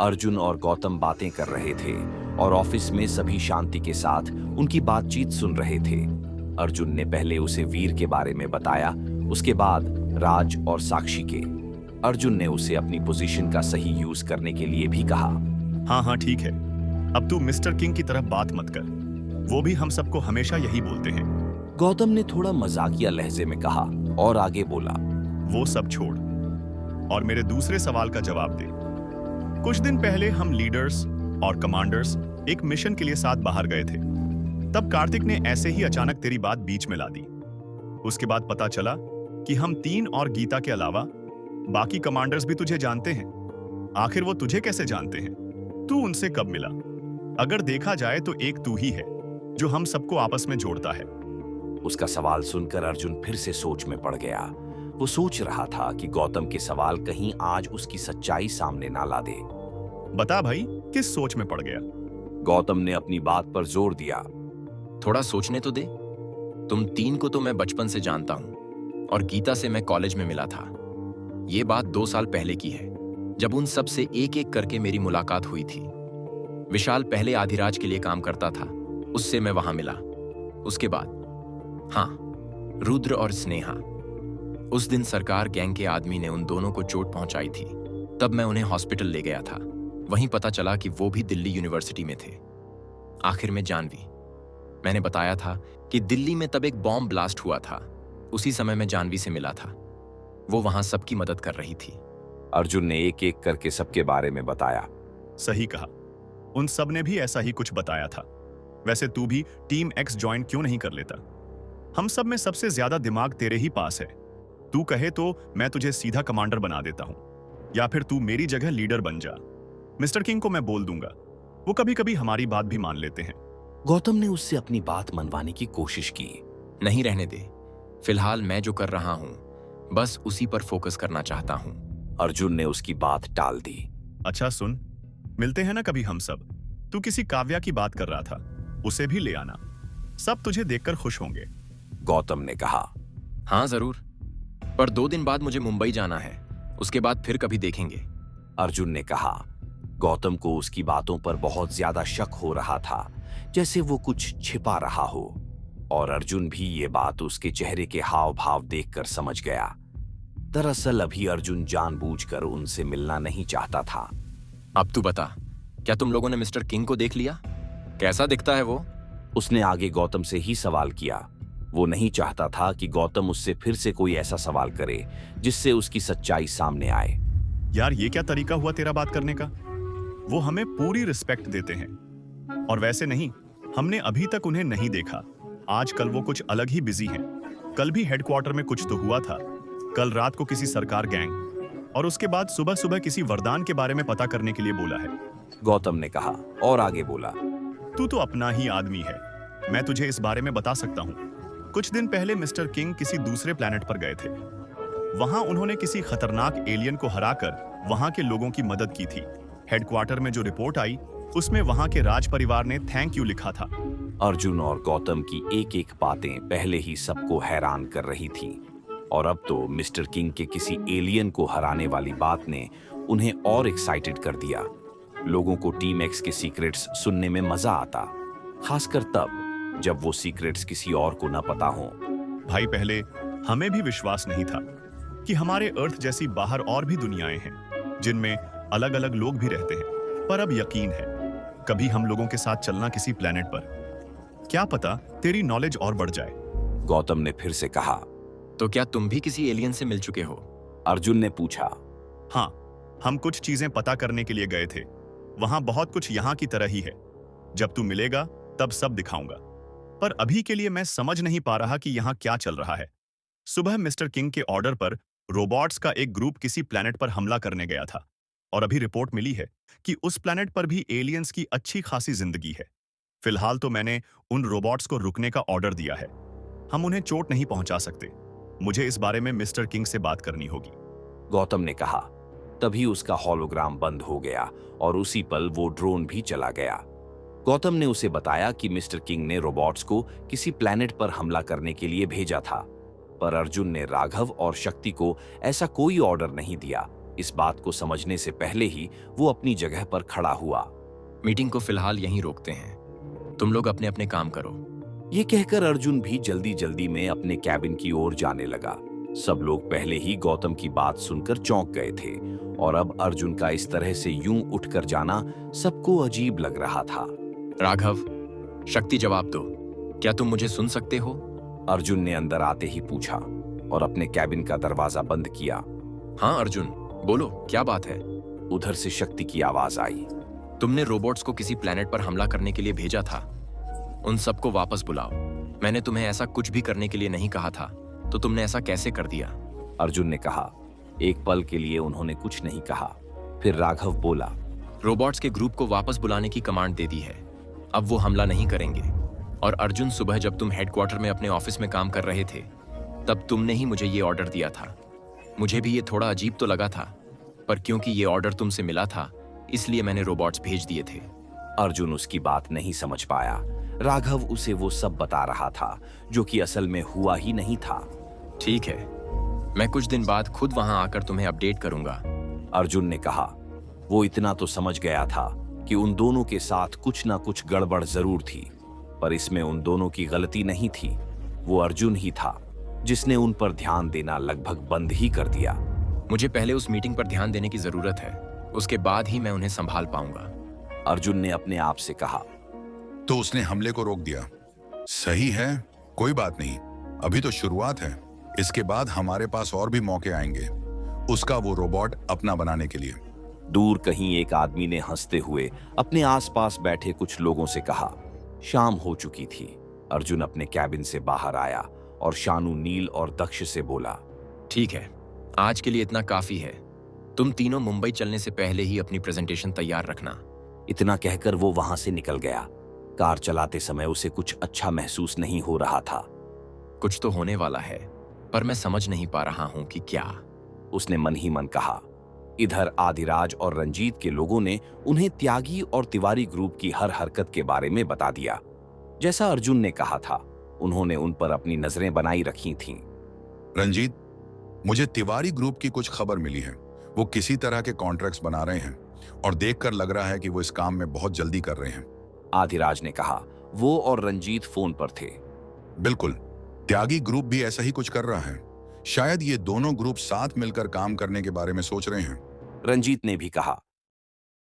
अर्जुन और गौतम बातें कर रहे थे और ऑफिस में सभी शांति के साथ उनकी बातचीत सुन रहे थे। अर्जुन ने पहले उसे वीर के बारे में बताया, उसके बाद राज और साक्षी के। अर्जुन ने उसे अपनी पोजीशन का सही यूज करने के लिए भी कहा। हाँ हाँ ठीक है, अब तू मिस्टर किंग की तरह बात मत कर, वो भी हम सबको हमेशा यही बोलते हैं। गौतम ने थोड़ा मजाकिया लहजे में कहा और आगे बोला, वो सब छोड़ और मेरे दूसरे सवाल का जवाब दे। कुछ दिन पहले हम लीडर्स और कमांडर्स एक मिशन के लिए साथ बाहर गए थे। तब कार्तिक ने ऐसे ही अचानक तेरी बात बीच में ला दी। उसके बाद पता चला कि हम तीन और गीता के अलावा बाकी कमांडर्स भी तुझे जानते हैं। आखिर वो तुझे कैसे जानते हैं? तू उनसे कब मिला? अगर देखा जाए तो एक तू ही है जो हम सबको आपस में जोड़ता है। उसका सवाल सुनकर अर्जुन फिर से सोच में पड़ गया। वो सोच रहा था कि गौतम के सवाल कहीं आज उसकी सच्चाई सामने ना ला दे। बता भाई, किस सोच में पड़ गया? गौतम ने अपनी बात पर जोर दिया। थोड़ा सोचने तो दे। तुम तीन को तो मैं बचपन से जानता हूं और गीता से मैं कॉलेज में मिला था। ये बात 2 साल पहले की है, जब उन सब से एक एक करके मेरी मुलाकात हुई थी। विशाल पहले आधिराज के लिए काम करता था, उससे मैं वहां मिला। उसके बाद हाँ, रुद्र और स्नेहा। उस दिन सरकार गैंग के आदमी ने उन दोनों को चोट पहुंचाई थी। तब मैं उन्हें हॉस्पिटल ले गया था। वहीं पता चला कि वो भी दिल्ली यूनिवर्सिटी में थे। आखिर में जानवी। मैंने बताया था कि दिल्ली में तब एक बॉम्ब ब्लास्ट हुआ था। उसी समय मैं जानवी से मिला था। वो वहां सबकी मदद कर रही थी। अर्जुन ने एक एक करके सबके बारे में बताया। सही कहा, उन सब ने भी ऐसा ही कुछ बताया था। वैसे तू भी टीम एक्स ज्वाइन क्यों नहीं कर लेता? हम सब में सबसे ज्यादा दिमाग तेरे ही पास है। तू कहे तो मैं तुझे सीधा कमांडर बना देता हूं, या फिर तू मेरी जगह लीडर बन जा। मिस्टर किंग को मैं बोल दूंगा, वो कभी कभी हमारी बात भी मान लेते हैं। गौतम ने उससे अपनी बात मनवाने की कोशिश की। नहीं, रहने दे। फिलहाल मैं जो कर रहा हूं बस उसी पर फोकस करना चाहता हूं। अर्जुन ने उसकी बात टाल दी। अच्छा सुन, मिलते हैं ना कभी हम सब। तू किसी काव्या की बात कर रहा था, उसे भी ले आना। सब तुझे देखकर खुश होंगे। गौतम ने कहा। हाँ जरूर, पर 2 दिन बाद मुझे मुंबई जाना है। उसके बाद फिर कभी देखेंगे। अर्जुन ने कहा। गौतम को उसकी बातों पर बहुत ज्यादा शक हो रहा था, जैसे वो कुछ छिपा रहा हो। और अर्जुन भी ये बात उसके चेहरे के हाव भाव देखकर समझ गया। दरअसल अभी अर्जुन जानबूझकर उनसे मिलना नहीं चाहता था। अब तू बता, क्या तुम लोगों ने मिस्टर किंग को देख लिया? कैसा दिखता है वो? उसने आगे गौतम से ही सवाल किया। वो नहीं चाहता था कि गौतम उससे फिर से कोई ऐसा सवाल करे जिससे उसकी सच्चाई सामने आए। यार ये क्या तरीका हुआ तेरा बात करने का? वो हमें पूरी रिस्पेक्ट देते हैं। और वैसे नहीं, हमने अभी तक उन्हें नहीं देखा। आजकल वो कुछ अलग ही बिजी हैं। कल भी हेडक्वार्टर में कुछ तो हुआ था। कल रात को किसी सरकार गैंग, और उसके बाद सुबह सुबह किसी वरदान के बारे में पता करने के लिए बोला है। गौतम ने कहा और आगे बोला। तू तो अपना ही आदमी है, मैं तुझे इस बारे में बता सकता हूँ। कुछ दिन पहले मिस्टर किंग किसी दूसरे प्लेनेट पर गए थे। वहां उन्होंने किसी खतरनाक एलियन को हराकर वहां के लोगों की मदद की थी। हेडक्वार्टर में जो रिपोर्ट आई उसमें वहां के राज परिवार ने थैंक यू लिखा था। अर्जुन और गौतम की एक एक बातें पहले ही सबको हैरान कर रही थी, और अब तो मिस्टर किंग के किसी एलियन को हराने वाली बात ने उन्हें और एक्साइटेड कर दिया। लोगों को टीम एक्स के सीक्रेट्स सुनने में मजा आता, खासकर तब जब वो सीक्रेट्स किसी और को न पता हो। भाई पहले हमें भी विश्वास नहीं था कि हमारे अर्थ जैसी बाहर और भी दुनियाएं हैं जिनमें अलग अलग लोग भी रहते हैं, पर अब यकीन है कभी हम लोगों के साथ चलना किसी प्लेनेट पर। क्या पता तेरी नॉलेज और बढ़ जाए। गौतम ने फिर से कहा। तो क्या तुम भी किसी एलियन से मिल चुके हो? अर्जुन ने पूछा। हाँ, हम कुछ चीजें पता करने के लिए गए थे। वहां बहुत कुछ यहाँ की तरह ही है। जब तू मिलेगा तब सब दिखाऊंगा, पर अभी के लिए मैं समझ नहीं पा रहा कि यहाँ क्या चल रहा है। सुबह मिस्टर किंग के ऑर्डर पर रोबोट्स का एक ग्रुप किसी प्लेनेट पर हमला करने गया था, और अभी रिपोर्ट मिली है कि उस प्लेनेट पर भी एलियंस की अच्छी खासी जिंदगी है। फिलहाल तो मैंने उन रोबोट्स को रुकने का ऑर्डर दिया है। हम उन्हें चोट नहीं पहुंचा सकते। मुझे इस बारे में मिस्टर किंग से बात करनी होगी। गौतम ने कहा। तभी उसका हॉलोग्राम बंद हो गया और उसी पल वो ड्रोन भी चला गया। गौतम ने उसे बताया कि मिस्टर किंग ने रोबोट्स को किसी प्लेनेट पर हमला करने के लिए भेजा था, पर अर्जुन ने राघव और शक्ति को ऐसा कोई ऑर्डर नहीं दिया। इस बात को समझने से पहले ही वो अपनी जगह पर खड़ा हुआ। मीटिंग को फिलहाल यहीं रोकते हैं, तुम लोग अपने अपने काम करो। ये कहकर अर्जुन भी जल्दी जल्दी में अपने कैबिन की ओर जाने लगा। सब लोग पहले ही गौतम की बात सुनकर चौंक गए थे और अब अर्जुन का इस तरह से यूं उठकर जाना सबको अजीब लग रहा था। राघव, शक्ति जवाब दो, क्या तुम मुझे सुन सकते हो? अर्जुन ने अंदर आते ही पूछा और अपने कैबिन का दरवाजा बंद किया। हाँ अर्जुन, बोलो, क्या बात है? उधर से शक्ति की आवाज आई। तुमने रोबोट्स को किसी प्लेनेट पर हमला करने के लिए भेजा था, उन सबको वापस बुलाओ। मैंने तुम्हें ऐसा कुछ भी करने के लिए नहीं कहा था, तो तुमने ऐसा कैसे कर दिया? अर्जुन ने कहा। एक पल के लिए उन्होंने कुछ नहीं कहा। फिर राघव बोला, रोबोट्स के ग्रुप को वापस बुलाने की कमांड दे दी है, अब वो हमला नहीं करेंगे। और अर्जुन, सुबह जब तुम हेडक्वार्टर में अपने ऑफिस में काम कर रहे थे, तब तुमने ही मुझे ये ऑर्डर दिया था। मुझे भी ये थोड़ा अजीब तो लगा था, पर क्योंकि ये ऑर्डर तुमसे मिला था, इसलिए मैंने रोबोट्स भेज दिए थे। अर्जुन उसकी बात नहीं समझ पाया। राघव उसे वो सब बता रहा था जो कि असल में हुआ ही नहीं था। ठीक है, मैं कुछ दिन बाद खुद वहां आकर तुम्हें अपडेट करूंगा। अर्जुन ने कहा। वो इतना तो समझ गया था कि उन दोनों के साथ कुछ ना कुछ गड़बड़ जरूर थी, पर इसमें उन दोनों की गलती नहीं थी। वो अर्जुन ही था जिसने उन पर ध्यान देना लगभग बंद ही कर दिया। मुझे पहले उस मीटिंग पर ध्यान देने की जरूरत है, उसके बाद ही मैं उन्हें संभाल पाऊंगा। अर्जुन ने अपने आप से कहा। तो उसने हमले को रोक दिया। सही है, कोई बात नहीं, अभी तो शुरुआत है। इसके बाद हमारे पास और भी मौके आएंगे उसका वो रोबोट अपना बनाने के लिए। दूर कहीं एक आदमी ने हंसते हुए अपने आसपास बैठे कुछ लोगों से कहा। शाम हो चुकी थी। अर्जुन अपने कैबिन से बाहर आया और शानू, नील और दक्ष से बोला, ठीक है, आज के लिए इतना काफी है। तुम तीनों मुंबई चलने से पहले ही अपनी प्रेजेंटेशन तैयार रखना। इतना कहकर वो वहां से निकल गया। कार चलाते समय उसे कुछ अच्छा महसूस नहीं हो रहा था। कुछ तो होने वाला है, पर मैं समझ नहीं पा रहा हूं कि क्या। उसने मन ही मन कहा। इधर आदिराज और रंजीत के लोगों ने उन्हें त्यागी और तिवारी ग्रुप की हर हरकत के बारे में बता दिया। जैसा अर्जुन ने कहा था, उन्होंने उन पर अपनी नजरें बनाई रखी थीं। रंजीत, मुझे तिवारी ग्रुप की कुछ खबर मिली है। वो किसी तरह के कॉन्ट्रैक्ट्स बना रहे हैं और देखकर लग रहा है कि वो इस काम में बहुत जल्दी कर रहे हैं। आदिराज ने कहा। वो और रंजीत फोन पर थे। बिल्कुल, त्यागी ग्रुप भी ऐसा ही कुछ कर रहा है। शायद ये दोनों ग्रुप साथ मिलकर काम करने के बारे में सोच रहे हैं। रंजीत ने भी कहा।